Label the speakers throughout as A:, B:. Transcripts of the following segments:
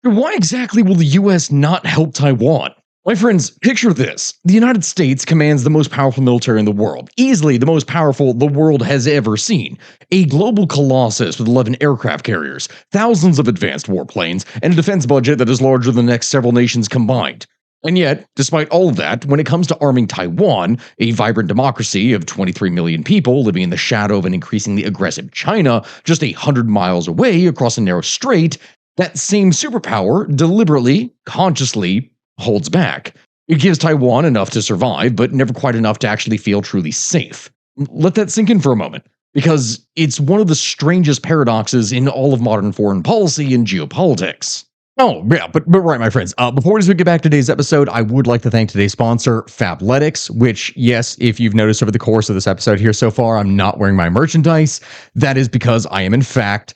A: Why exactly will the US not help Taiwan? My friends, picture this. The United States commands the most powerful military in the world, easily the most powerful the world has ever seen. A global colossus with 11 aircraft carriers, thousands of advanced warplanes, and a defense budget that is larger than the next several nations combined. And yet, despite all of that, when it comes to arming Taiwan, a vibrant democracy of 23 million people living in the shadow of an increasingly aggressive China just 100 miles away across a narrow strait, that same superpower deliberately, consciously holds back. It gives Taiwan enough to survive, but never quite enough to actually feel truly safe. Let that sink in for a moment, because it's one of the strangest paradoxes in all of modern foreign policy and geopolitics. Oh, yeah, but right, my friends. Before we get back to today's episode, I would like to thank today's sponsor, Fabletics, which, yes, if you've noticed over the course of this episode here so far, I'm not wearing my merchandise. That is because I am, in fact,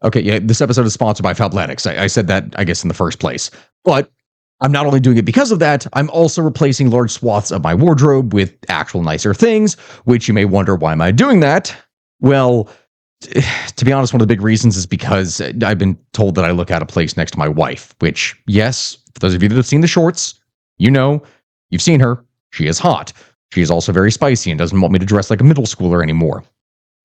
A: okay, yeah, this episode is sponsored by Fabletics. I said that, I guess, in the first place. But I'm not only doing it because of that, I'm also replacing large swaths of my wardrobe with actual nicer things, which you may wonder, why am I doing that? Well, to be honest, one of the big reasons is because I've been told that I look out of place next to my wife, which, yes, for those of you that have seen the shorts, you know, you've seen her. She is hot. She is also very spicy and doesn't want me to dress like a middle schooler anymore.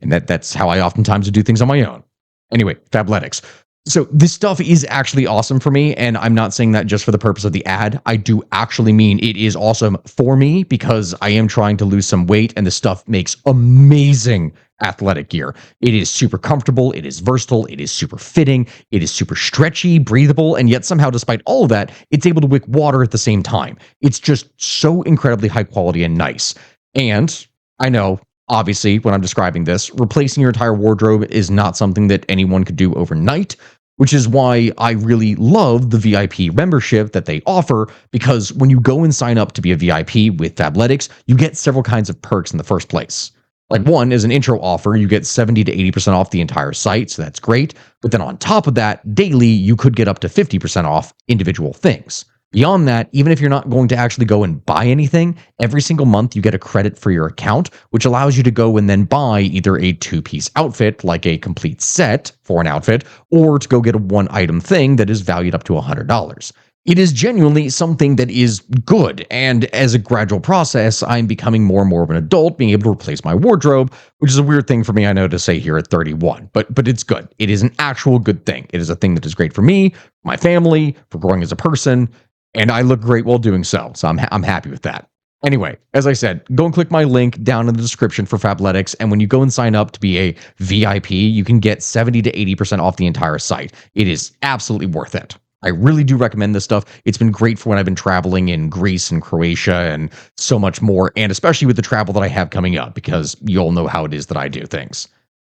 A: And that's how I oftentimes do things on my own. Anyway, Fabletics. So this stuff is actually awesome for me, and I'm not saying that just for the purpose of the ad. I do actually mean it is awesome for me because I am trying to lose some weight, and the stuff makes amazing athletic gear. It is super comfortable, it is versatile, it is super fitting, it is super stretchy, breathable, and yet somehow, despite all of that, it's able to wick water at the same time. It's just so incredibly high quality and nice. And I know, obviously, when I'm describing this, replacing your entire wardrobe is not something that anyone could do overnight, which is why I really love the VIP membership that they offer, because when you go and sign up to be a VIP with Fabletics, you get several kinds of perks in the first place. Like, one is an intro offer. You get 70 to 80% off the entire site, so that's great. But then on top of that, daily, you could get up to 50% off individual things. Beyond that, even if you're not going to actually go and buy anything, every single month you get a credit for your account, which allows you to go and then buy either a two-piece outfit, like a complete set for an outfit, or to go get a one-item thing that is valued up to $100. It is genuinely something that is good, and as a gradual process, I'm becoming more and more of an adult, being able to replace my wardrobe, which is a weird thing for me, I know, to say here at 31, but it's good. It is an actual good thing. It is a thing that is great for me, my family, for growing as a person, and I look great while doing so I'm happy with that. Anyway, as I said, go and click my link down in the description for Fabletics, and when you go and sign up to be a VIP, you can get 70 to 80% off the entire site. It is absolutely worth it. I really do recommend this stuff. It's been great for when I've been traveling in Greece and Croatia and so much more, and especially with the travel that I have coming up, because you all know how it is that I do things.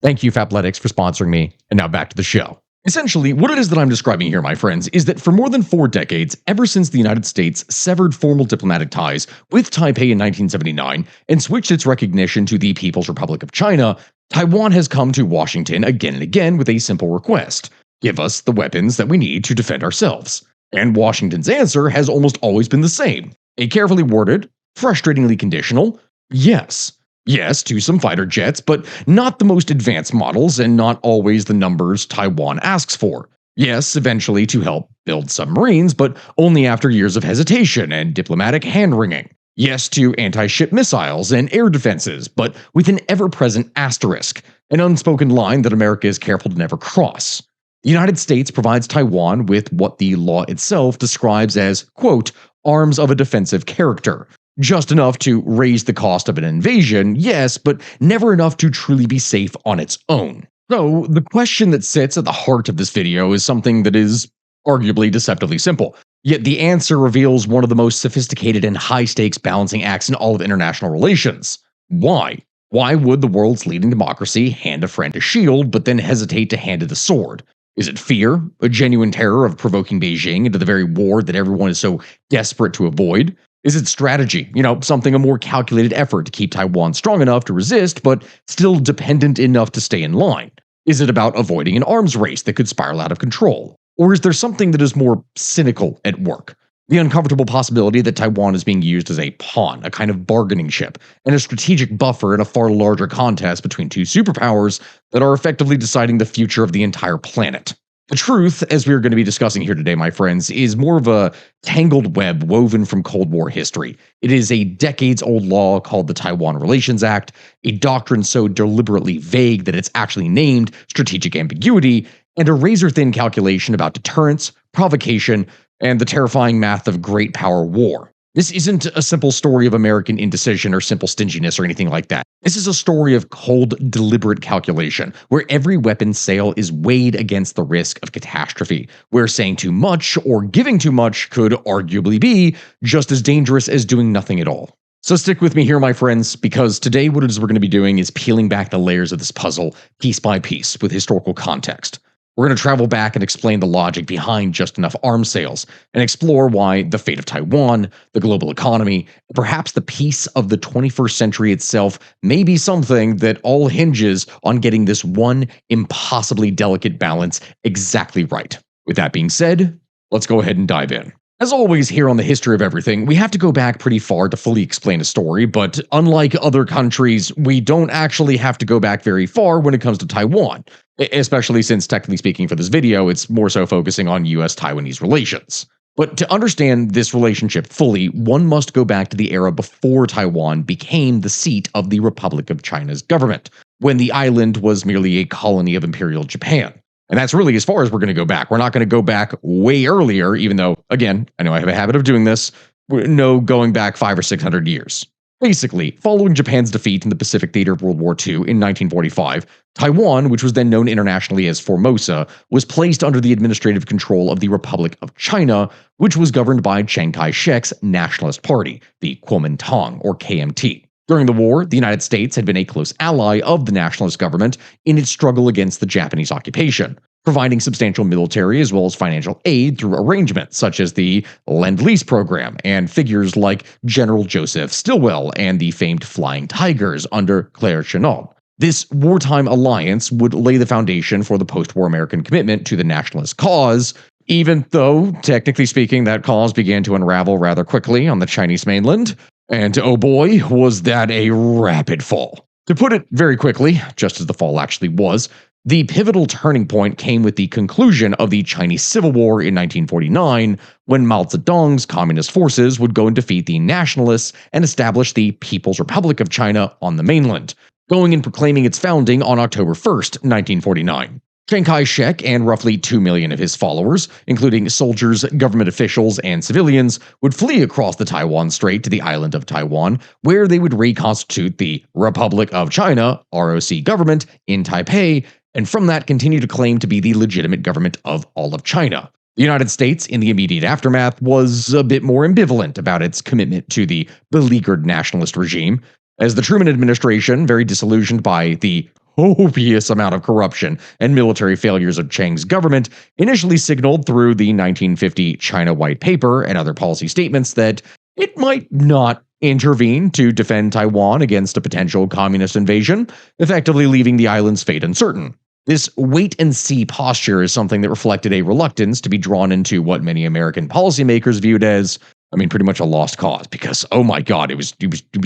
A: Thank you, Fabletics, for sponsoring me, and now back to the show. Essentially, what it is that I'm describing here, my friends, is that for more than 4 decades, ever since the United States severed formal diplomatic ties with Taipei in 1979 and switched its recognition to the People's Republic of China, Taiwan has come to Washington again and again with a simple request: give us the weapons that we need to defend ourselves. And Washington's answer has almost always been the same: a carefully worded, frustratingly conditional, yes. Yes, to some fighter jets, but not the most advanced models and not always the numbers Taiwan asks for. Yes, eventually to help build submarines, but only after years of hesitation and diplomatic hand-wringing. Yes, to anti-ship missiles and air defenses, but with an ever-present asterisk, an unspoken line that America is careful to never cross. The United States provides Taiwan with what the law itself describes as, quote, arms of a defensive character. Just enough to raise the cost of an invasion, yes, but never enough to truly be safe on its own. So, the question that sits at the heart of this video is something that is arguably deceptively simple. Yet the answer reveals one of the most sophisticated and high-stakes balancing acts in all of international relations. Why? Why would the world's leading democracy hand a friend a shield, but then hesitate to hand it a sword? Is it fear, a genuine terror of provoking Beijing into the very war that everyone is so desperate to avoid? Is it strategy, something a more calculated effort to keep Taiwan strong enough to resist, but still dependent enough to stay in line? Is it about avoiding an arms race that could spiral out of control? Or is there something that is more cynical at work? The uncomfortable possibility that Taiwan is being used as a pawn, a kind of bargaining chip, and a strategic buffer in a far larger contest between two superpowers that are effectively deciding the future of the entire planet. The truth, as we're going to be discussing here today, my friends, is more of a tangled web woven from Cold War history. It is a decades old law called the Taiwan Relations Act, a doctrine so deliberately vague that it's actually named strategic ambiguity, and a razor thin calculation about deterrence, provocation, and the terrifying math of great power war. This isn't a simple story of American indecision or simple stinginess or anything like that. This is a story of cold, deliberate calculation, where every weapon sale is weighed against the risk of catastrophe, where saying too much or giving too much could arguably be just as dangerous as doing nothing at all. So stick with me here, my friends, because today what it is we're going to be doing is peeling back the layers of this puzzle piece by piece with historical context. We're going to travel back and explain the logic behind just enough arms sales and explore why the fate of Taiwan, the global economy, and perhaps the peace of the 21st century itself may be something that all hinges on getting this one impossibly delicate balance exactly right. With that being said, let's go ahead and dive in. As always, here on the History of Everything, we have to go back pretty far to fully explain a story, but unlike other countries, we don't actually have to go back very far when it comes to Taiwan, especially since, technically speaking, for this video, it's more so focusing on US-Taiwanese relations. But to understand this relationship fully, one must go back to the era before Taiwan became the seat of the Republic of China's government, when the island was merely a colony of Imperial Japan. And that's really as far as we're going to go back. We're not going to go back way earlier, even though, again, I know I have a habit of doing this. No going back 500 or 600 years. Basically, following Japan's defeat in the Pacific Theater of World War II in 1945, Taiwan, which was then known internationally as Formosa, was placed under the administrative control of the Republic of China, which was governed by Chiang Kai-shek's Nationalist Party, the Kuomintang, or KMT. During the war, the United States had been a close ally of the nationalist government in its struggle against the Japanese occupation, providing substantial military as well as financial aid through arrangements such as the Lend-Lease program and figures like General Joseph Stilwell and the famed Flying Tigers under Claire Chennault. This wartime alliance would lay the foundation for the post-war American commitment to the nationalist cause, even though, technically speaking, that cause began to unravel rather quickly on the Chinese mainland. And oh boy, was that a rapid fall. To put it very quickly, just as the fall actually was, the pivotal turning point came with the conclusion of the Chinese Civil War in 1949, when Mao Zedong's communist forces would go and defeat the nationalists and establish the People's Republic of China on the mainland, going and proclaiming its founding on October 1st, 1949. Chiang Kai-shek and roughly 2 million of his followers, including soldiers, government officials, and civilians, would flee across the Taiwan Strait to the island of Taiwan, where they would reconstitute the Republic of China, ROC government, in Taipei, and from that continue to claim to be the legitimate government of all of China. The United States, in the immediate aftermath, was a bit more ambivalent about its commitment to the beleaguered nationalist regime, as the Truman administration, very disillusioned by the copious amount of corruption and military failures of Chiang's government, initially signaled through the 1950 China White Paper and other policy statements that it might not intervene to defend Taiwan against a potential communist invasion, effectively leaving the island's fate uncertain. This wait-and-see posture is something that reflected a reluctance to be drawn into what many American policymakers viewed as, pretty much a lost cause, because, oh my god, it was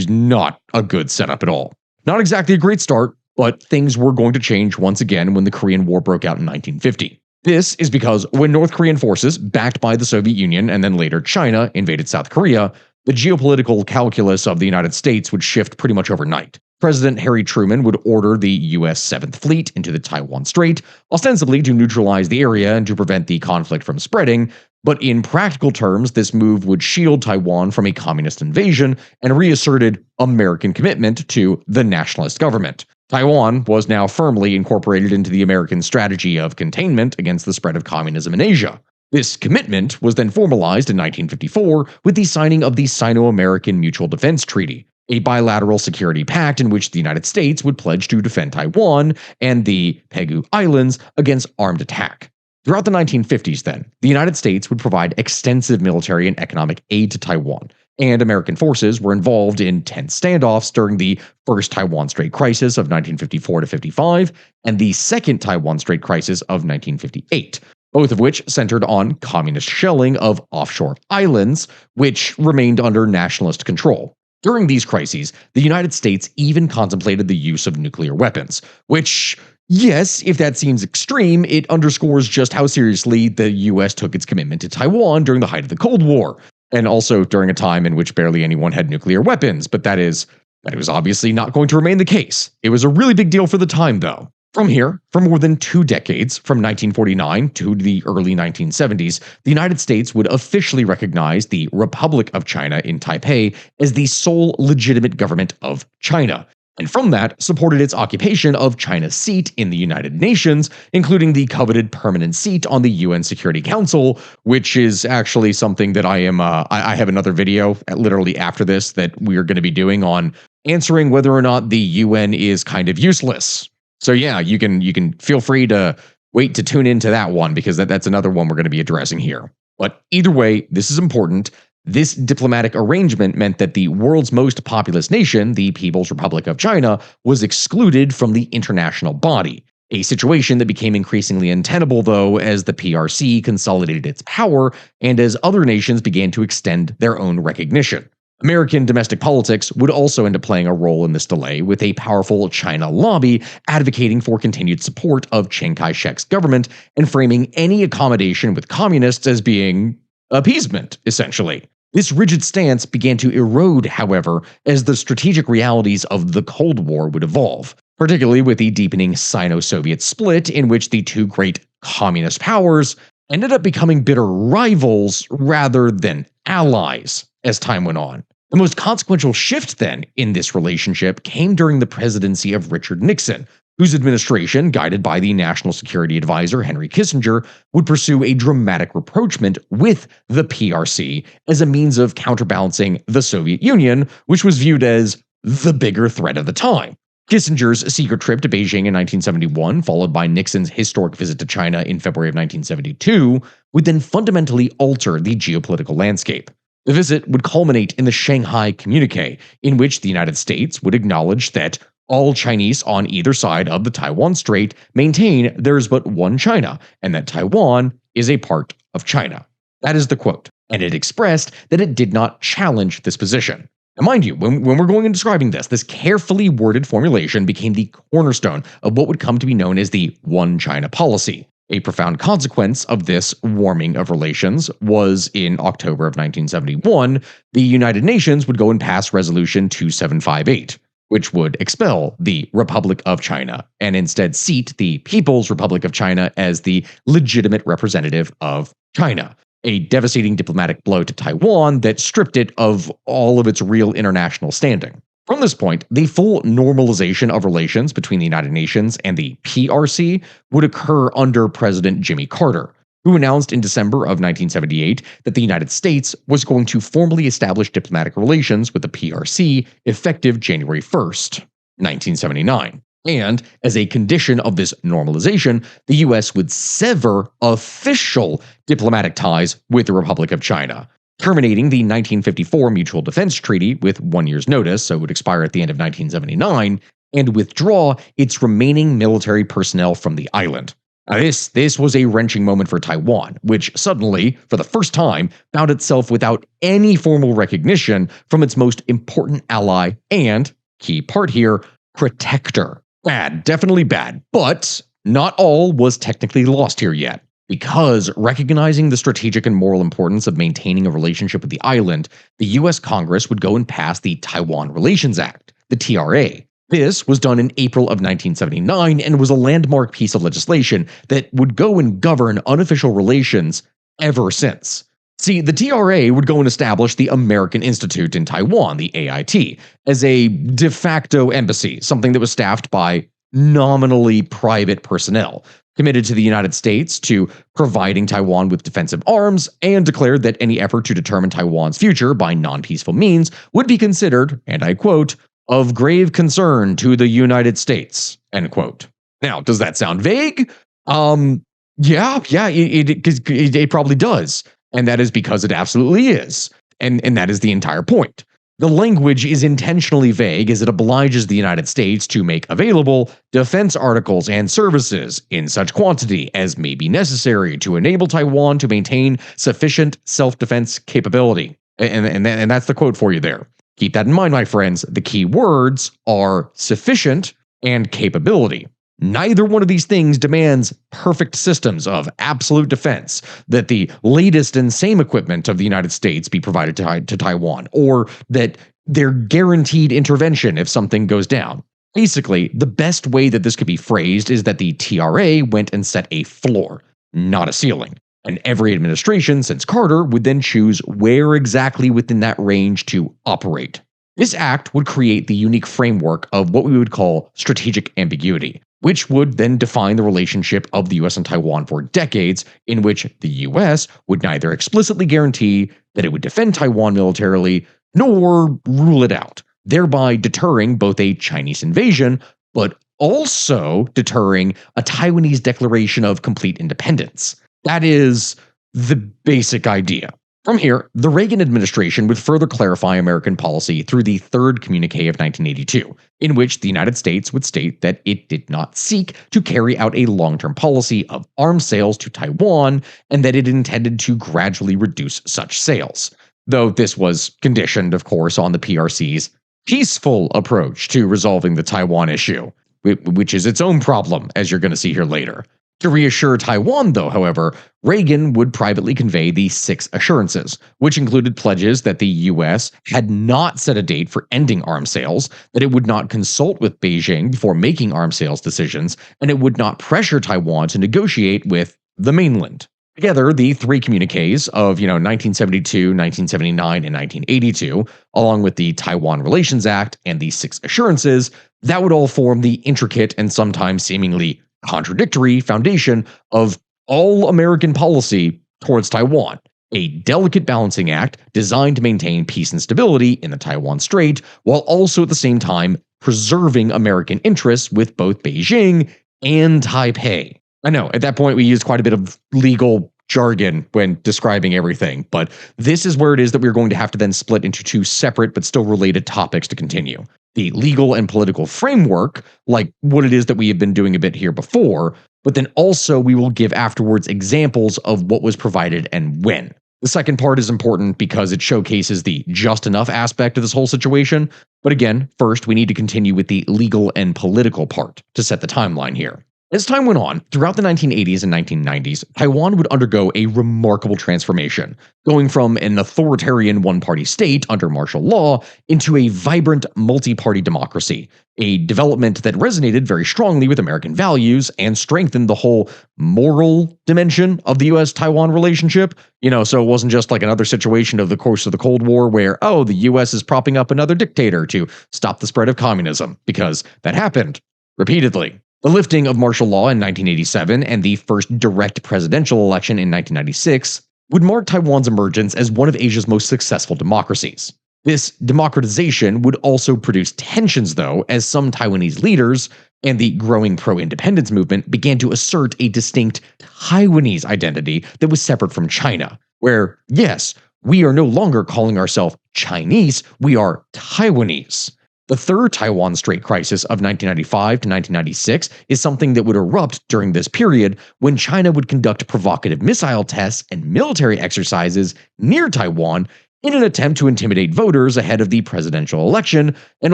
A: not a good setup at all. Not exactly a great start, but things were going to change once again when the Korean War broke out in 1950. This is because when North Korean forces, backed by the Soviet Union and then later China, invaded South Korea, the geopolitical calculus of the United States would shift pretty much overnight. President Harry Truman would order the U.S. 7th Fleet into the Taiwan Strait, ostensibly to neutralize the area and to prevent the conflict from spreading, but in practical terms, this move would shield Taiwan from a communist invasion and reasserted American commitment to the nationalist government. Taiwan was now firmly incorporated into the American strategy of containment against the spread of communism in Asia. This commitment was then formalized in 1954 with the signing of the Sino-American Mutual Defense Treaty, a bilateral security pact in which the United States would pledge to defend Taiwan and the Pegu Islands against armed attack. Throughout the 1950s, then, the United States would provide extensive military and economic aid to Taiwan, and American forces were involved in tense standoffs during the First Taiwan Strait Crisis of 1954 to 55 and the Second Taiwan Strait Crisis of 1958, both of which centered on communist shelling of offshore islands, which remained under nationalist control. During these crises, the United States even contemplated the use of nuclear weapons, which, Yes, if that seems extreme, it underscores just how seriously the US took its commitment to Taiwan during the height of the Cold War, and also during a time in which barely anyone had nuclear weapons, but that was obviously not going to remain the case. It was a really big deal for the time, though. From here, for more than 2 decades, from 1949 to the early 1970s, the United States would officially recognize the Republic of China in Taipei as the sole legitimate government of China, and from that supported its occupation of China's seat in the United Nations, including the coveted permanent seat on the UN Security Council, which is actually something that I have another video literally after this that we are going to be doing on answering whether or not the UN is kind of useless. So yeah, you can feel free to wait to tune into that one because that's another one we're going to be addressing here. But either way, this is important. This diplomatic arrangement meant that the world's most populous nation, the People's Republic of China, was excluded from the international body. A situation that became increasingly untenable, though, as the PRC consolidated its power and as other nations began to extend their own recognition. American domestic politics would also end up playing a role in this delay, with a powerful China lobby advocating for continued support of Chiang Kai-shek's government and framing any accommodation with communists as being appeasement, essentially. This rigid stance began to erode, however, as the strategic realities of the Cold War would evolve, particularly with the deepening Sino-Soviet split in which the two great communist powers ended up becoming bitter rivals rather than allies as time went on. The most consequential shift, then, in this relationship came during the presidency of Richard Nixon, whose administration, guided by the National Security Advisor Henry Kissinger, would pursue a dramatic rapprochement with the PRC as a means of counterbalancing the Soviet Union, which was viewed as the bigger threat of the time. Kissinger's secret trip to Beijing in 1971, followed by Nixon's historic visit to China in February of 1972, would then fundamentally alter the geopolitical landscape. The visit would culminate in the Shanghai Communique, in which the United States would acknowledge that all Chinese on either side of the Taiwan Strait maintain there is but one China, and that Taiwan is a part of China. That is the quote, and it expressed that it did not challenge this position. Now, mind you, when we're going and describing this carefully worded formulation became the cornerstone of what would come to be known as the One China policy. A profound consequence of this warming of relations was in October of 1971, the United Nations would go and pass Resolution 2758, which would expel the Republic of China and instead seat the People's Republic of China as the legitimate representative of China. A devastating diplomatic blow to Taiwan that stripped it of all of its real international standing. From this point, the full normalization of relations between the United Nations and the PRC would occur under President Jimmy Carter, who announced in December of 1978 that the United States was going to formally establish diplomatic relations with the PRC effective January 1st, 1979. And as a condition of this normalization, the US would sever official diplomatic ties with the Republic of China, terminating the 1954 Mutual Defense Treaty with 1 year's notice, so it would expire at the end of 1979, and withdraw its remaining military personnel from the island. Now, this was a wrenching moment for Taiwan, which suddenly, for the first time, found itself without any formal recognition from its most important ally and, key part here, protector. Bad, definitely bad, but not all was technically lost here yet. Because recognizing the strategic and moral importance of maintaining a relationship with the island, the US Congress would go and pass the Taiwan Relations Act, the TRA. This was done in April of 1979 and was a landmark piece of legislation that would go and govern unofficial relations ever since. See, the TRA would go and establish the American Institute in Taiwan, the AIT, as a de facto embassy, something that was staffed by nominally private personnel, committed to the United States to providing Taiwan with defensive arms, and declared that any effort to determine Taiwan's future by non-peaceful means would be considered, and I quote, of grave concern to the United States, end quote. Now, does that sound vague? Yeah, it probably does. And that is because it absolutely is. And that is the entire point. The language is intentionally vague as it obliges the United States to make available defense articles and services in such quantity as may be necessary to enable Taiwan to maintain sufficient self-defense capability. And that's the quote for you there. Keep that in mind, my friends. The key words are sufficient and capability. Neither one of these things demands perfect systems of absolute defense, that the latest and same equipment of the United States be provided to Taiwan, or that they're guaranteed intervention if something goes down. Basically, the best way that this could be phrased is that the TRA went and set a floor, not a ceiling. And every administration since Carter would then choose where exactly within that range to operate. This act would create the unique framework of what we would call strategic ambiguity, which would then define the relationship of the US and Taiwan for decades, in which the US would neither explicitly guarantee that it would defend Taiwan militarily, nor rule it out, thereby deterring both a Chinese invasion, but also deterring a Taiwanese declaration of complete independence. That is the basic idea. From here, the Reagan administration would further clarify American policy through the third communique of 1982, in which the United States would state that it did not seek to carry out a long-term policy of arms sales to Taiwan, and that it intended to gradually reduce such sales. Though this was conditioned, of course, on the PRC's peaceful approach to resolving the Taiwan issue, which is its own problem, as you're going to see here later. To reassure Taiwan, though, however, Reagan would privately convey the 6 assurances, which included pledges that the U.S. had not set a date for ending arms sales, that it would not consult with Beijing before making arms sales decisions, and it would not pressure Taiwan to negotiate with the mainland. Together, the 3 communiques of 1972, 1979, and 1982, along with the Taiwan Relations Act and the 6 assurances, that would all form the intricate and sometimes seemingly contradictory foundation of all American policy towards Taiwan, a delicate balancing act designed to maintain peace and stability in the Taiwan Strait, while also at the same time preserving American interests with both Beijing and Taipei. I know, at that point we used quite a bit of legal jargon when describing everything, but this is where it is that we're going to have to then split into 2 separate but still related topics to continue. The legal and political framework, like what it is that we have been doing a bit here before, but then also we will give afterwards examples of what was provided and when. The second part is important because it showcases the just enough aspect of this whole situation, but again, first we need to continue with the legal and political part to set the timeline here. As time went on, throughout the 1980s and 1990s, Taiwan would undergo a remarkable transformation, going from an authoritarian one-party state under martial law into a vibrant multi-party democracy, a development that resonated very strongly with American values and strengthened the whole moral dimension of the US-Taiwan relationship. So it wasn't just like another situation of the course of the Cold War where, the US is propping up another dictator to stop the spread of communism, because that happened repeatedly. The lifting of martial law in 1987 and the first direct presidential election in 1996 would mark Taiwan's emergence as one of Asia's most successful democracies. This democratization would also produce tensions, though, as some Taiwanese leaders and the growing pro-independence movement began to assert a distinct Taiwanese identity that was separate from China, where, yes, we are no longer calling ourselves Chinese, we are Taiwanese. The third Taiwan Strait crisis of 1995 to 1996 is something that would erupt during this period when China would conduct provocative missile tests and military exercises near Taiwan in an attempt to intimidate voters ahead of the presidential election, and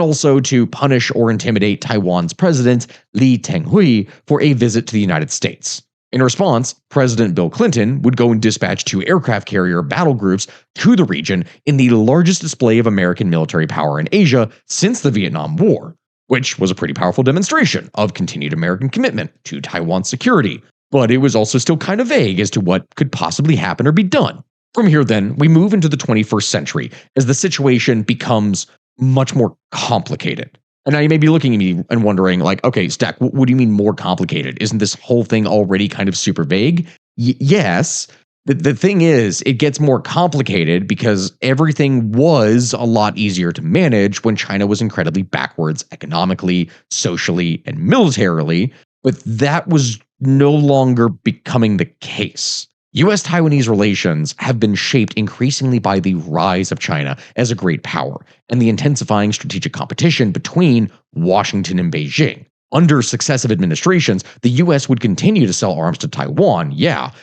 A: also to punish or intimidate Taiwan's president Lee Teng-hui for a visit to the United States. In response, President Bill Clinton would go and dispatch 2 aircraft carrier battle groups to the region in the largest display of American military power in Asia since the Vietnam War, which was a pretty powerful demonstration of continued American commitment to Taiwan's security, but it was also still kind of vague as to what could possibly happen or be done. From here, then, we move into the 21st century as the situation becomes much more complicated. And now you may be looking at me and wondering, like, okay, Stack, what do you mean more complicated? Isn't this whole thing already kind of super vague? Yes. The thing is, it gets more complicated because everything was a lot easier to manage when China was incredibly backwards economically, socially, and militarily, but that was no longer becoming the case. US-Taiwanese relations have been shaped increasingly by the rise of China as a great power and the intensifying strategic competition between Washington and Beijing. Under successive administrations, the US would continue to sell arms to Taiwan,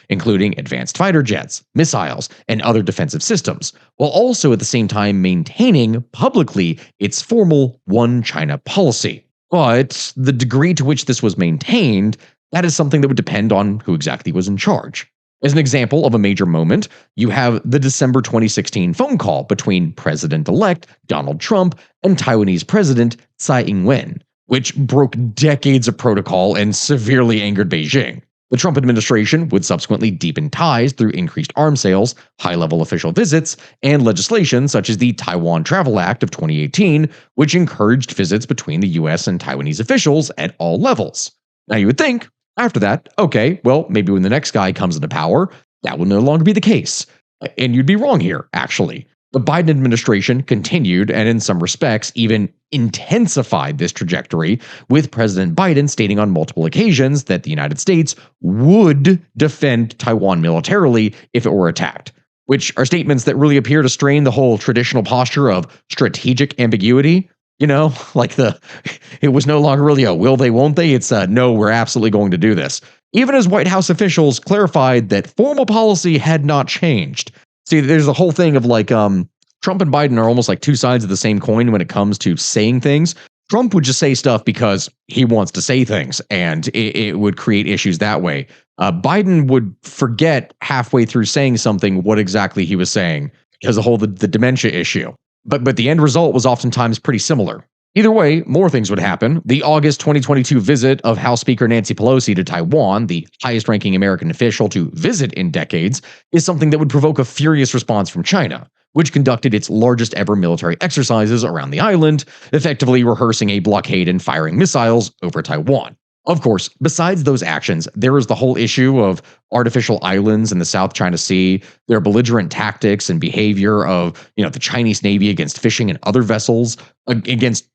A: including advanced fighter jets, missiles, and other defensive systems, while also at the same time maintaining publicly its formal One China policy. But the degree to which this was maintained, that is something that would depend on who exactly was in charge. As an example of a major moment, you have the December 2016 phone call between President elect Donald Trump and Taiwanese President Tsai Ing wen, which broke decades of protocol and severely angered Beijing. The Trump administration would subsequently deepen ties through increased arms sales, high level official visits, and legislation such as the Taiwan Travel Act of 2018, which encouraged visits between the US and Taiwanese officials at all levels. Now, you would think, after that, okay, well, maybe when the next guy comes into power, that will no longer be the case. And you'd be wrong here, actually. The Biden administration continued and, in some respects, even intensified this trajectory, with President Biden stating on multiple occasions that the United States would defend Taiwan militarily if it were attacked, which are statements that really appear to strain the whole traditional posture of strategic ambiguity. You know, like it was no longer really a will they, won't they? It's a no, we're absolutely going to do this. Even as White House officials clarified that formal policy had not changed. See, there's a whole thing of like Trump and Biden are almost like two sides of the same coin when it comes to saying things. Trump would just say stuff because he wants to say things, and it would create issues that way. Biden would forget halfway through saying something what exactly he was saying because the dementia issue. But the end result was oftentimes pretty similar. Either way, more things would happen. The August 2022 visit of House Speaker Nancy Pelosi to Taiwan, the highest-ranking American official to visit in decades, is something that would provoke a furious response from China, which conducted its largest ever military exercises around the island, effectively rehearsing a blockade and firing missiles over Taiwan. Of course, besides those actions, there is the whole issue of artificial islands in the South China Sea, their belligerent tactics and behavior of, the Chinese Navy against fishing and other vessels, against,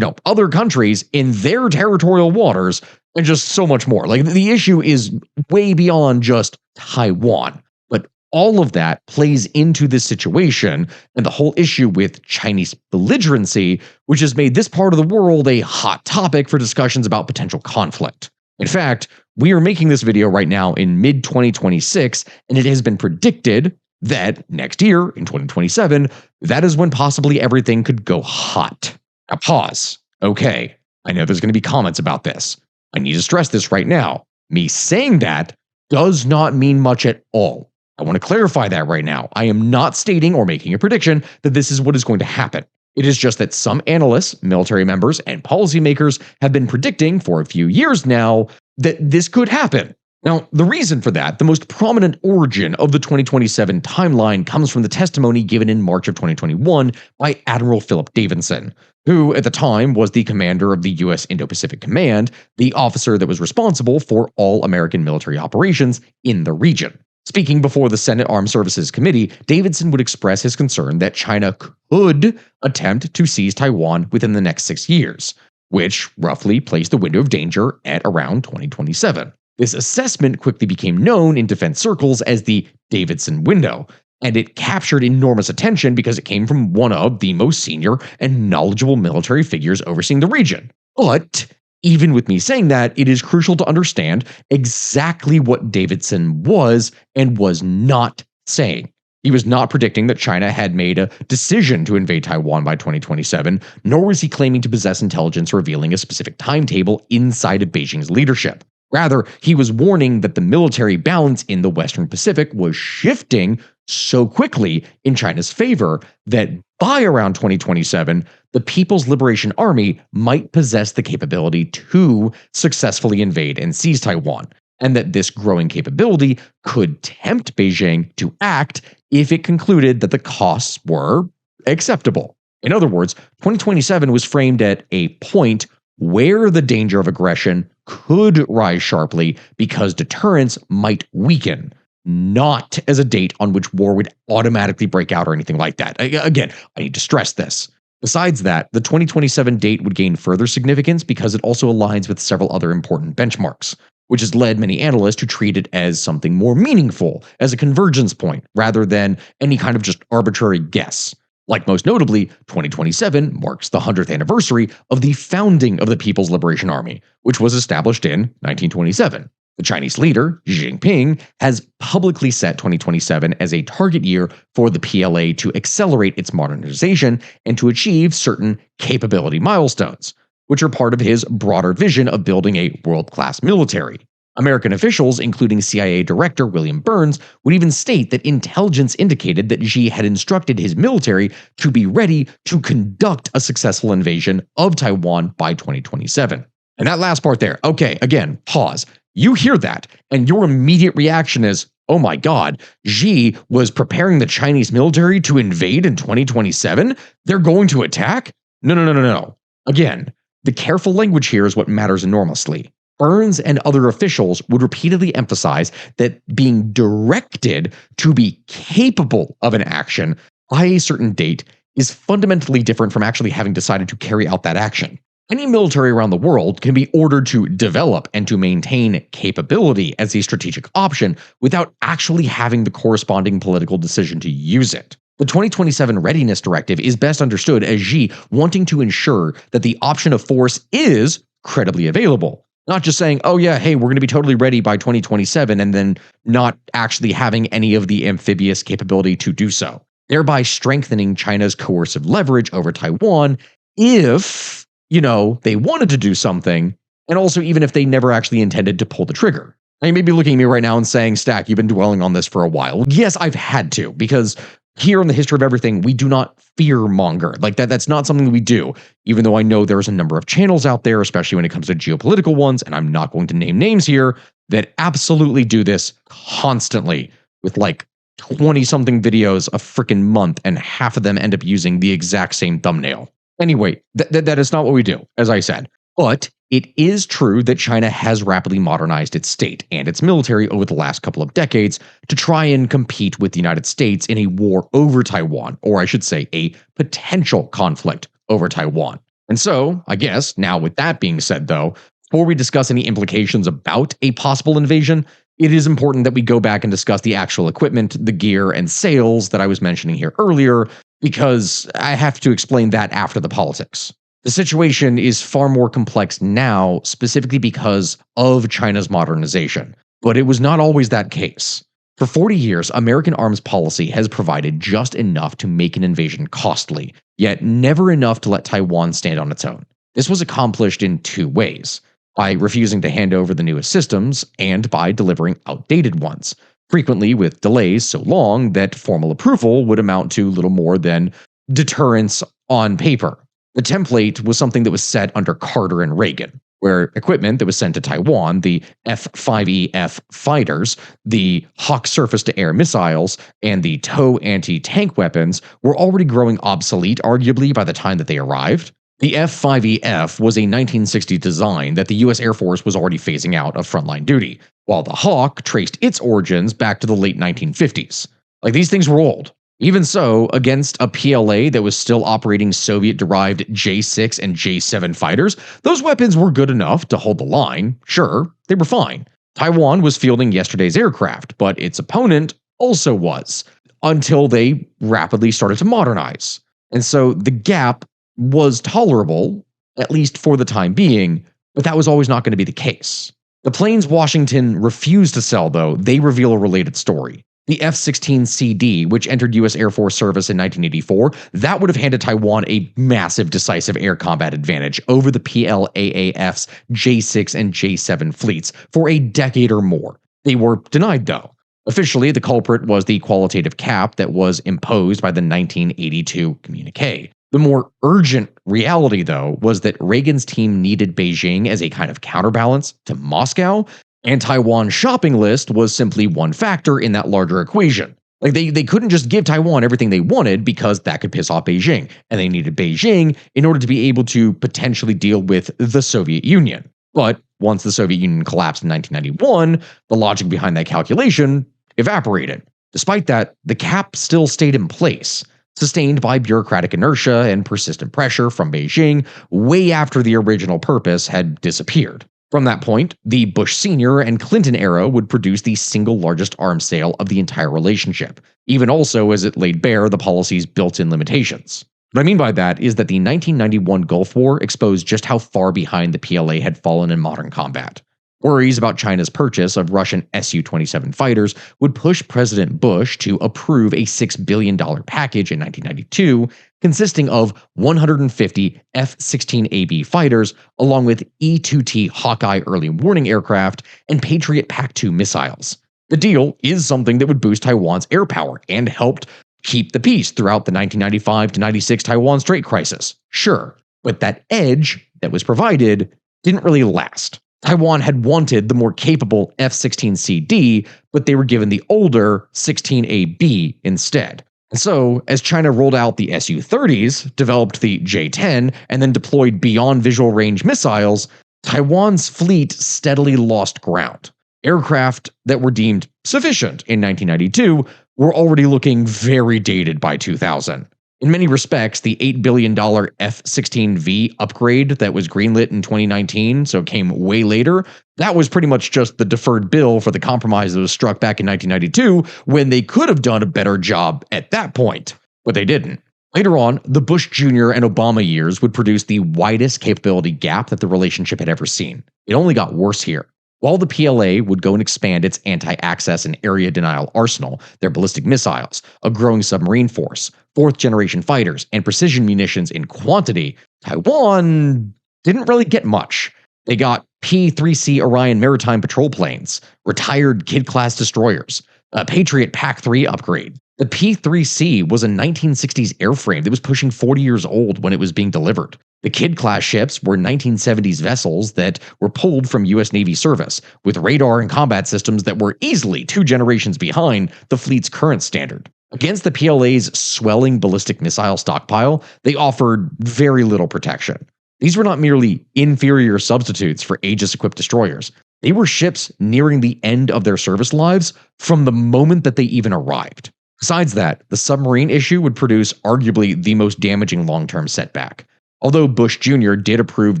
A: other countries in their territorial waters, and just so much more. Like, the issue is way beyond just Taiwan. But all of that plays into this situation and the whole issue with Chinese belligerency, which has made this part of the world a hot topic for discussions about potential conflict. In fact, we are making this video right now in mid-2026, and it has been predicted that next year, in 2027, that is when possibly everything could go hot. Now pause. Okay, I know there's going to be comments about this. I need to stress this right now. Me saying that does not mean much at all. I want to clarify that right now. I am not stating or making a prediction that this is what is going to happen. It is just that some analysts, military members, and policymakers have been predicting for a few years now that this could happen. Now, the reason for that, the most prominent origin of the 2027 timeline, comes from the testimony given in March of 2021 by Admiral Philip Davidson, who at the time was the commander of the U.S. Indo-Pacific Command, the officer that was responsible for all American military operations in the region. Speaking before the Senate Armed Services Committee, Davidson would express his concern that China could attempt to seize Taiwan within the next 6 years, which roughly placed the window of danger at around 2027. This assessment quickly became known in defense circles as the Davidson window, and it captured enormous attention because it came from one of the most senior and knowledgeable military figures overseeing the region. But even with me saying that, it is crucial to understand exactly what Davidson was and was not saying. He was not predicting that China had made a decision to invade Taiwan by 2027, nor was he claiming to possess intelligence revealing a specific timetable inside of Beijing's leadership. Rather, he was warning that the military balance in the Western Pacific was shifting so quickly in China's favor that by around 2027, the People's Liberation Army might possess the capability to successfully invade and seize Taiwan, and that this growing capability could tempt Beijing to act if it concluded that the costs were acceptable. In other words, 2027 was framed at a point where the danger of aggression could rise sharply because deterrence might weaken, not as a date on which war would automatically break out or anything like that. Again, I need to stress this. Besides that, the 2027 date would gain further significance because it also aligns with several other important benchmarks, which has led many analysts to treat it as something more meaningful, as a convergence point, rather than any kind of just arbitrary guess. Like most notably, 2027 marks the 100th anniversary of the founding of the People's Liberation Army, which was established in 1927. The Chinese leader, Xi Jinping, has publicly set 2027 as a target year for the PLA to accelerate its modernization and to achieve certain capability milestones, which are part of his broader vision of building a world-class military. American officials, including CIA Director William Burns, would even state that intelligence indicated that Xi had instructed his military to be ready to conduct a successful invasion of Taiwan by 2027. And that last part there, okay, again, pause. You hear that, and your immediate reaction is, oh my God, Xi was preparing the Chinese military to invade in 2027? They're going to attack? No. Again, the careful language here is what matters enormously. Burns and other officials would repeatedly emphasize that being directed to be capable of an action by a certain date is fundamentally different from actually having decided to carry out that action. Any military around the world can be ordered to develop and to maintain capability as a strategic option without actually having the corresponding political decision to use it. The 2027 Readiness Directive is best understood as Xi wanting to ensure that the option of force is credibly available. Not just saying, oh yeah, hey, we're going to be totally ready by 2027 and then not actually having any of the amphibious capability to do so, thereby strengthening China's coercive leverage over Taiwan if, they wanted to do something, and also even if they never actually intended to pull the trigger. Now, you may be looking at me right now and saying, Stack, you've been dwelling on this for a while. Yes, I've had to, because here in the History of Everything, we do not fear monger. Like that's not something we do, even though I know there's a number of channels out there, especially when it comes to geopolitical ones, and I'm not going to name names here, that absolutely do this constantly with like 20-something videos a freaking month, and half of them end up using the exact same thumbnail. Anyway, that is not what we do, as I said. But it is true that China has rapidly modernized its state and its military over the last couple of decades to try and compete with the United States in a war over Taiwan, or I should say a potential conflict over Taiwan. And so, I guess, now with that being said though, before we discuss any implications about a possible invasion, it is important that we go back and discuss the actual equipment, the gear, and sales that I was mentioning here earlier, because I have to explain that after the politics. The situation is far more complex now, specifically because of China's modernization, but it was not always that case. For 40 years, American arms policy has provided just enough to make an invasion costly, yet never enough to let Taiwan stand on its own. This was accomplished in two ways: by refusing to hand over the newest systems, and by delivering outdated ones, frequently with delays so long that formal approval would amount to little more than deterrence on paper. The template was something that was set under Carter and Reagan, where equipment that was sent to Taiwan, the F-5EF fighters, the Hawk surface-to-air missiles, and the TOW anti-tank weapons were already growing obsolete, arguably, by the time that they arrived. The F-5EF was a 1960 design that the U.S. Air Force was already phasing out of frontline duty, while the Hawk traced its origins back to the late 1950s. Like, these things were old. Even so, against a PLA that was still operating Soviet-derived J-6 and J-7 fighters, those weapons were good enough to hold the line. Sure, they were fine. Taiwan was fielding yesterday's aircraft, but its opponent also was, until they rapidly started to modernize. And so the gap was tolerable, at least for the time being, but that was always not going to be the case. The planes Washington refused to sell, though, they reveal a related story. The F-16CD, which entered U.S. Air Force service in 1984, that would have handed Taiwan a massive decisive air combat advantage over the PLAAF's J-6 and J-7 fleets for a decade or more. They were denied, though. Officially, the culprit was the qualitative cap that was imposed by the 1982 communique. The more urgent reality, though, was that Reagan's team needed Beijing as a kind of counterbalance to Moscow, and Taiwan's shopping list was simply one factor in that larger equation. Like, they couldn't just give Taiwan everything they wanted because that could piss off Beijing, and they needed Beijing in order to be able to potentially deal with the Soviet Union. But once the Soviet Union collapsed in 1991, the logic behind that calculation evaporated. Despite that, the cap still stayed in place, sustained by bureaucratic inertia and persistent pressure from Beijing way after the original purpose had disappeared. From that point, the Bush Sr. and Clinton era would produce the single largest arms sale of the entire relationship, even also as it laid bare the policy's built-in limitations. What I mean by that is that the 1991 Gulf War exposed just how far behind the PLA had fallen in modern combat. Worries about China's purchase of Russian Su-27 fighters would push President Bush to approve a $6 billion package in 1992, consisting of 150 F-16AB fighters, along with E-2T Hawkeye early warning aircraft and Patriot PAC-2 missiles. The deal is something that would boost Taiwan's air power and helped keep the peace throughout the 1995 to 96 Taiwan Strait crisis. Sure, but that edge that was provided didn't really last. Taiwan had wanted the more capable F-16CD, but they were given the older 16AB instead. And so, as China rolled out the Su-30s, developed the J-10, and then deployed beyond visual range missiles, Taiwan's fleet steadily lost ground. Aircraft that were deemed sufficient in 1992 were already looking very dated by 2000. In many respects, the $8 billion F-16V upgrade that was greenlit in 2019, so came way later, that was pretty much just the deferred bill for the compromise that was struck back in 1992 when they could have done a better job at that point, but they didn't. Later on, the Bush Jr. and Obama years would produce the widest capability gap that the relationship had ever seen. It only got worse here. While the PLA would go and expand its anti-access and area denial arsenal, their ballistic missiles, a growing submarine force, fourth-generation fighters, and precision munitions in quantity, Taiwan didn't really get much. They got P-3C Orion maritime patrol planes, retired Kidd-class destroyers, a Patriot PAC-3 upgrade. The P-3C was a 1960s airframe that was pushing 40 years old when it was being delivered. The Kidd-class ships were 1970s vessels that were pulled from U.S. Navy service, with radar and combat systems that were easily 2 generations behind the fleet's current standard. Against the PLA's swelling ballistic missile stockpile, they offered very little protection. These were not merely inferior substitutes for Aegis-equipped destroyers. They were ships nearing the end of their service lives from the moment that they even arrived. Besides that, the submarine issue would produce arguably the most damaging long-term setback. Although Bush Jr. did approve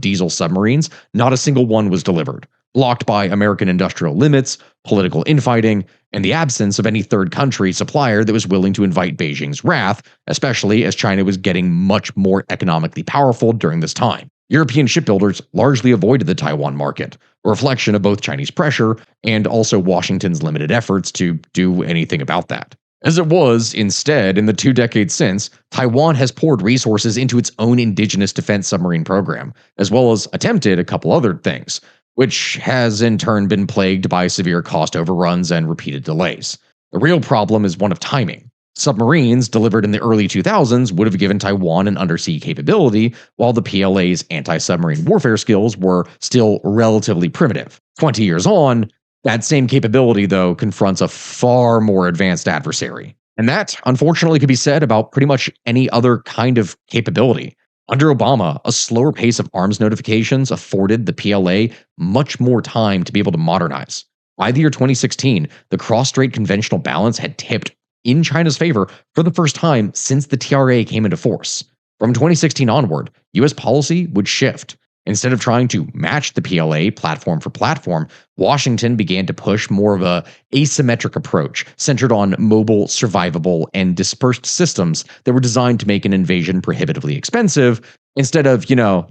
A: diesel submarines, not a single one was delivered, blocked by American industrial limits, political infighting, and the absence of any third country supplier that was willing to invite Beijing's wrath, especially as China was getting much more economically powerful during this time. European shipbuilders largely avoided the Taiwan market, a reflection of both Chinese pressure and also Washington's limited efforts to do anything about that. As it was, instead, in the 2 decades since, Taiwan has poured resources into its own indigenous defense submarine program, as well as attempted a couple other things, which has in turn been plagued by severe cost overruns and repeated delays. The real problem is one of timing. Submarines delivered in the early 2000s would have given Taiwan an undersea capability, while the PLA's anti-submarine warfare skills were still relatively primitive. 20 years on, that same capability, though, confronts a far more advanced adversary. And that, unfortunately, could be said about pretty much any other kind of capability. Under Obama, a slower pace of arms notifications afforded the PLA much more time to be able to modernize. By the year 2016, the cross-strait conventional balance had tipped in China's favor for the first time since the TRA came into force. From 2016 onward, U.S. policy would shift. Instead of trying to match the PLA platform for platform, Washington began to push more of a asymmetric approach centered on mobile, survivable, and dispersed systems that were designed to make an invasion prohibitively expensive instead of,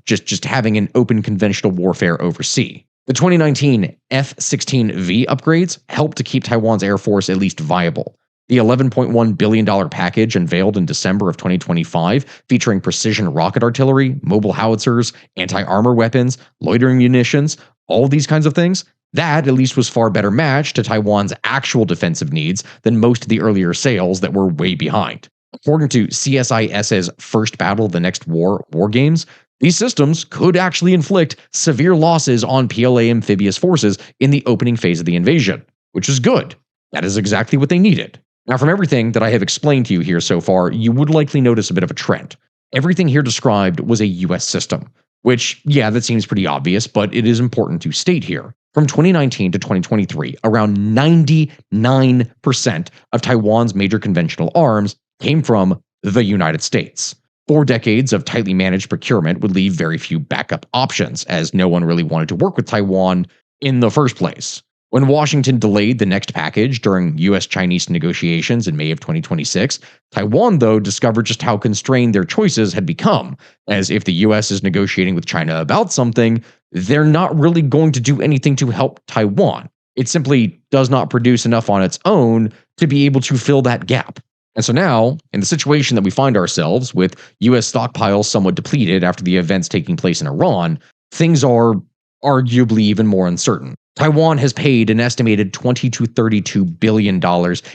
A: just having an open conventional warfare overseas. The 2019 F-16V upgrades helped to keep Taiwan's Air Force at least viable. The $11.1 billion package unveiled in December of 2025, featuring precision rocket artillery, mobile howitzers, anti-armor weapons, loitering munitions, all these kinds of things, that at least was far better matched to Taiwan's actual defensive needs than most of the earlier sales that were way behind. According to CSIS's First Battle of the Next War games, these systems could actually inflict severe losses on PLA amphibious forces in the opening phase of the invasion, which is good. That is exactly what they needed. Now, from everything that I have explained to you here so far, you would likely notice a bit of a trend. Everything here described was a US system, which, yeah, that seems pretty obvious, but it is important to state here. From 2019 to 2023, around 99% of Taiwan's major conventional arms came from the United States. 4 decades of tightly managed procurement would leave very few backup options, as no one really wanted to work with Taiwan in the first place. When Washington delayed the next package during US Chinese negotiations in May of 2026, Taiwan, though, discovered just how constrained their choices had become, as if the US is negotiating with China about something, they're not really going to do anything to help Taiwan. It simply does not produce enough on its own to be able to fill that gap. And so now, in the situation that we find ourselves, with US stockpiles somewhat depleted after the events taking place in Iran, things are arguably even more uncertain. Taiwan has paid an estimated $20 to $32 billion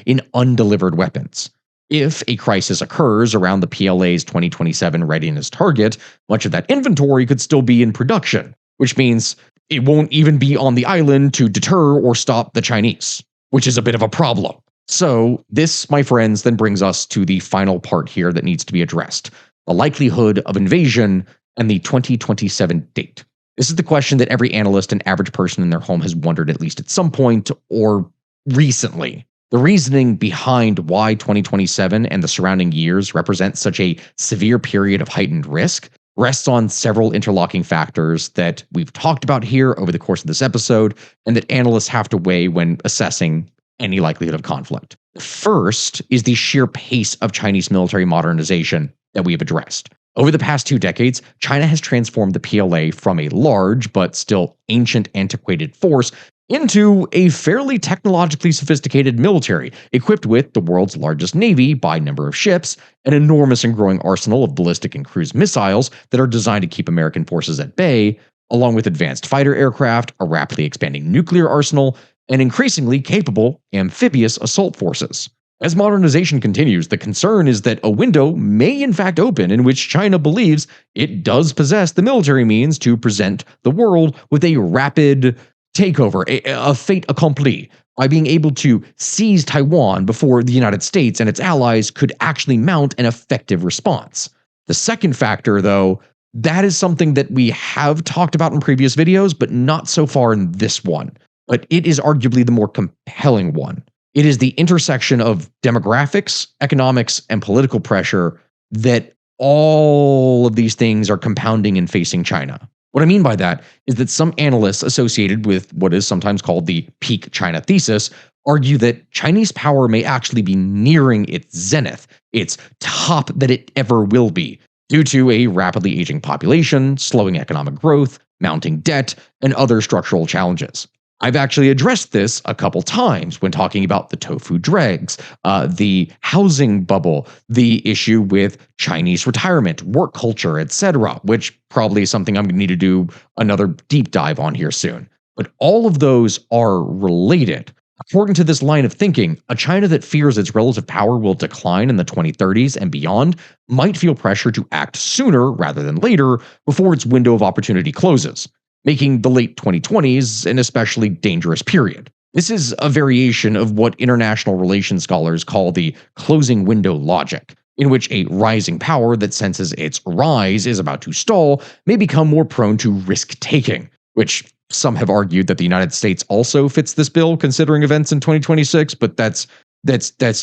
A: in undelivered weapons. If a crisis occurs around the PLA's 2027 readiness target, much of that inventory could still be in production, which means it won't even be on the island to deter or stop the Chinese, which is a bit of a problem. So, this, my friends, then brings us to the final part here that needs to be addressed: the likelihood of invasion and the 2027 date. This is the question that every analyst and average person in their home has wondered at least at some point or recently. The reasoning behind why 2027 and the surrounding years represent such a severe period of heightened risk rests on several interlocking factors that we've talked about here over the course of this episode, and that analysts have to weigh when assessing any likelihood of conflict. First is the sheer pace of Chinese military modernization that we have addressed. Over the past 2 decades, China has transformed the PLA from a large but still ancient, antiquated force into a fairly technologically sophisticated military, equipped with the world's largest navy by number of ships, an enormous and growing arsenal of ballistic and cruise missiles that are designed to keep American forces at bay, along with advanced fighter aircraft, a rapidly expanding nuclear arsenal, and increasingly capable amphibious assault forces. As modernization continues, the concern is that a window may in fact open in which China believes it does possess the military means to present the world with a rapid takeover, a fait accompli, by being able to seize Taiwan before the United States and its allies could actually mount an effective response. The second factor, though, that is something that we have talked about in previous videos, but not so far in this one. But it is arguably the more compelling one. It is the intersection of demographics, economics, and political pressure that all of these things are compounding and facing China. What I mean by that is that some analysts associated with what is sometimes called the peak China thesis argue that Chinese power may actually be nearing its zenith, its top that it ever will be, due to a rapidly aging population, slowing economic growth, mounting debt, and other structural challenges. I've actually addressed this a couple times when talking about the tofu dregs, the housing bubble, the issue with Chinese retirement, work culture, etc., which probably is something I'm going to need to do another deep dive on here soon. But all of those are related. According to this line of thinking, a China that fears its relative power will decline in the 2030s and beyond might feel pressure to act sooner rather than later before its window of opportunity closes, making the late 2020s an especially dangerous period. This is a variation of what international relations scholars call the closing window logic, in which a rising power that senses its rise is about to stall may become more prone to risk-taking, which some have argued that the United States also fits this bill considering events in 2026, but that's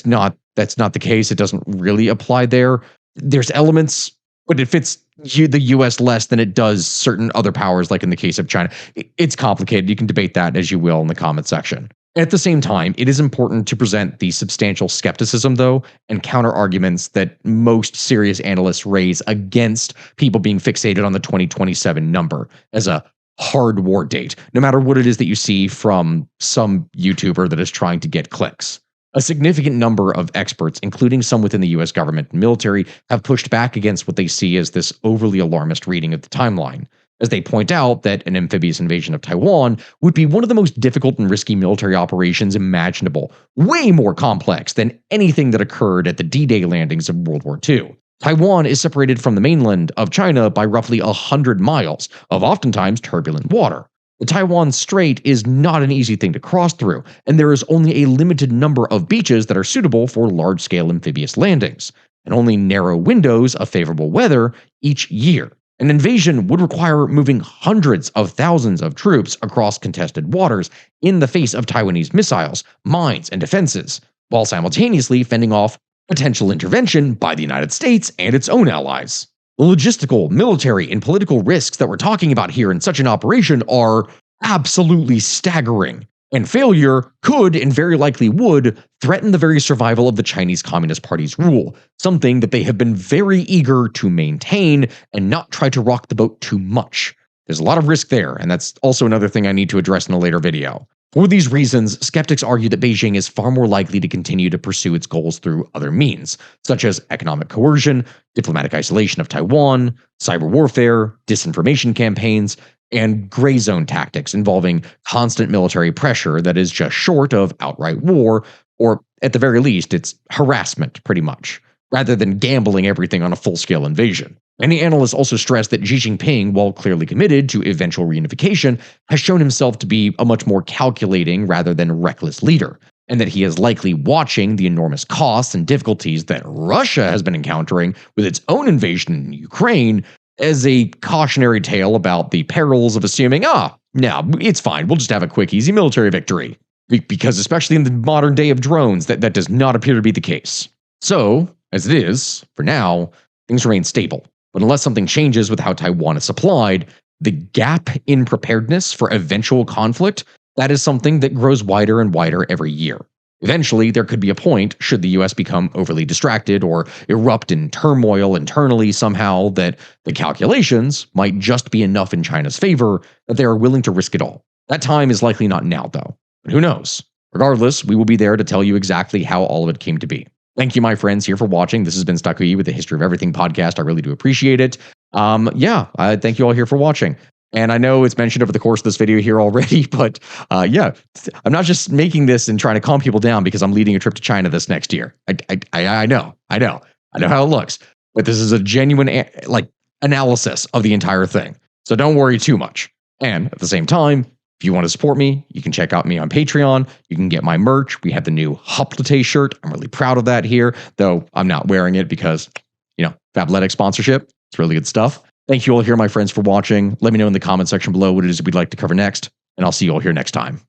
A: not the case. It doesn't really apply there. There's elements, but it fits the US less than it does certain other powers, like in the case of China. It's complicated. You can debate that as you will in the comment section. At the same time, it is important to present the substantial skepticism, though, and counter arguments that most serious analysts raise against people being fixated on the 2027 number as a hard war date, no matter what it is that you see from some YouTuber that is trying to get clicks. A significant number of experts, including some within the US government and military, have pushed back against what they see as this overly alarmist reading of the timeline, as they point out that an amphibious invasion of Taiwan would be one of the most difficult and risky military operations imaginable, way more complex than anything that occurred at the D-Day landings of World War II. Taiwan is separated from the mainland of China by roughly 100 miles of oftentimes turbulent water. The Taiwan Strait is not an easy thing to cross through, and there is only a limited number of beaches that are suitable for large-scale amphibious landings, and only narrow windows of favorable weather each year. An invasion would require moving hundreds of thousands of troops across contested waters in the face of Taiwanese missiles, mines, and defenses, while simultaneously fending off potential intervention by the United States and its own allies. The logistical, military, and political risks that we're talking about here in such an operation are absolutely staggering. And failure could and very likely would threaten the very survival of the Chinese Communist Party's rule, something that they have been very eager to maintain and not try to rock the boat too much. There's a lot of risk there, and that's also another thing I need to address in a later video. For these reasons, skeptics argue that Beijing is far more likely to continue to pursue its goals through other means, such as economic coercion, diplomatic isolation of Taiwan, cyber warfare, disinformation campaigns, and gray zone tactics involving constant military pressure that is just short of outright war, or at the very least, it's harassment, pretty much, rather than gambling everything on a full-scale invasion. Many analysts also stress that Xi Jinping, while clearly committed to eventual reunification, has shown himself to be a much more calculating rather than reckless leader, and that he is likely watching the enormous costs and difficulties that Russia has been encountering with its own invasion in Ukraine as a cautionary tale about the perils of assuming, no, it's fine, we'll just have a quick, easy military victory. Because especially in the modern day of drones, that does not appear to be the case. So, as it is, for now, things remain stable. But unless something changes with how Taiwan is supplied, the gap in preparedness for eventual conflict, that is something that grows wider and wider every year. Eventually, there could be a point, should the US become overly distracted or erupt in turmoil internally somehow, that the calculations might just be enough in China's favor that they are willing to risk it all. That time is likely not now, though. But who knows? Regardless, we will be there to tell you exactly how all of it came to be. Thank you, my friends, here for watching. This has been Stuck with the History of Everything podcast. I really do appreciate it. Thank you all here for watching. And I know it's mentioned over the course of this video here already, but I'm not just making this and trying to calm people down because I'm leading a trip to China this next year. I know how it looks, but this is a genuine analysis of the entire thing. So don't worry too much. And at the same time, if you want to support me, you can check out me on Patreon. You can get my merch. We have the new Huplate shirt. I'm really proud of that here, though I'm not wearing it because, Fabletics sponsorship. It's really good stuff. Thank you all here, my friends, for watching. Let me know in the comment section below what it is we'd like to cover next, and I'll see you all here next time.